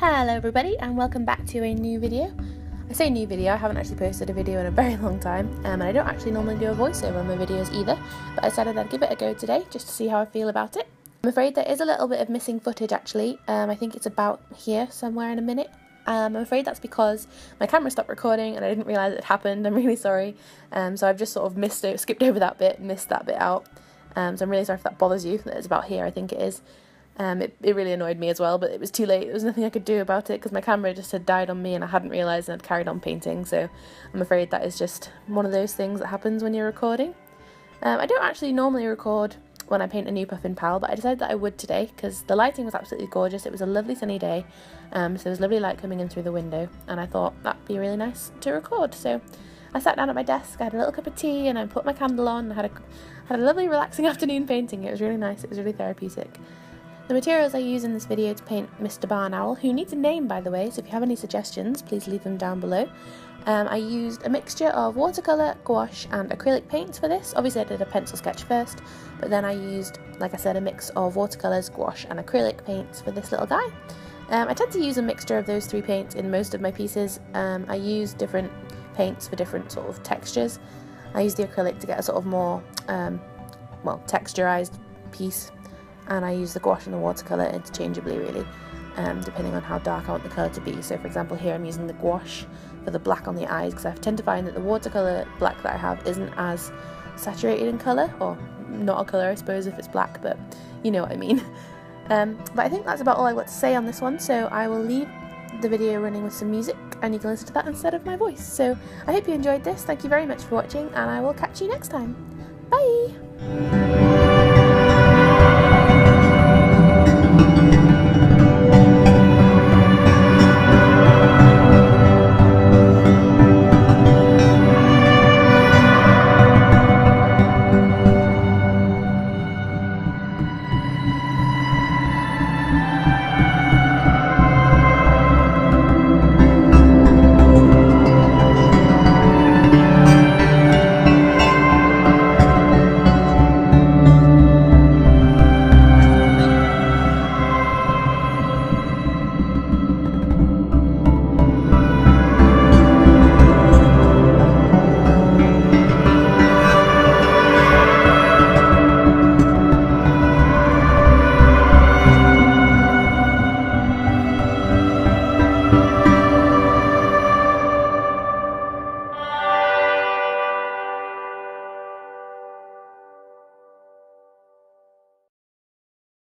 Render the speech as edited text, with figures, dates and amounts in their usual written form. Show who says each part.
Speaker 1: Hello everybody and welcome back to a new video. I say new video, I haven't actually posted a video in a very long time and I don't actually normally do a voiceover on my videos either, but I decided I'd give it a go today just to see how I feel about it. I'm afraid there is a little bit of missing footage actually. I think it's about here somewhere in a minute. I'm afraid that's because my camera stopped recording and I didn't realise it happened. I'm really sorry. So I've just sort of skipped over that bit, missed that bit out. So I'm really sorry if that bothers you, that it's about here, I think it is. It really annoyed me as well, but it was too late. There was nothing I could do about it because my camera just had died on me and I hadn't realised and I'd carried on painting, so I'm afraid that is just one of those things that happens when you're recording. I don't actually normally record when I paint a new Puffin pal, but I decided that I would today because the lighting was absolutely gorgeous. It was a lovely sunny day, so there was lovely light coming in through the window and I thought that'd be really nice to record. So I sat down at my desk, I had a little cup of tea and I put my candle on and I had a lovely relaxing afternoon painting. It was really nice, it was really therapeutic. The materials I use in this video to paint Mr. Barn Owl, who needs a name by the way, so if you have any suggestions please leave them down below. I used a mixture of watercolour, gouache and acrylic paints for this. Obviously I did a pencil sketch first, but then I used, like I said, a mix of watercolours, gouache and acrylic paints for this little guy. I tend to use a mixture of those three paints in most of my pieces. I use different paints for different sort of textures. I use the acrylic to get a sort of more, texturised piece. And I use the gouache and the watercolour interchangeably really, depending on how dark I want the colour to be. So for example here I'm using the gouache for the black on the eyes because I tend to find that the watercolour black that I have isn't as saturated in colour, or not a colour I suppose if it's black, but you know what I mean. But I think that's about all I've got to say on this one, so I will leave the video running with some music and you can listen to that instead of my voice. So I hope you enjoyed this, thank you very much for watching and I will catch you next time. Bye!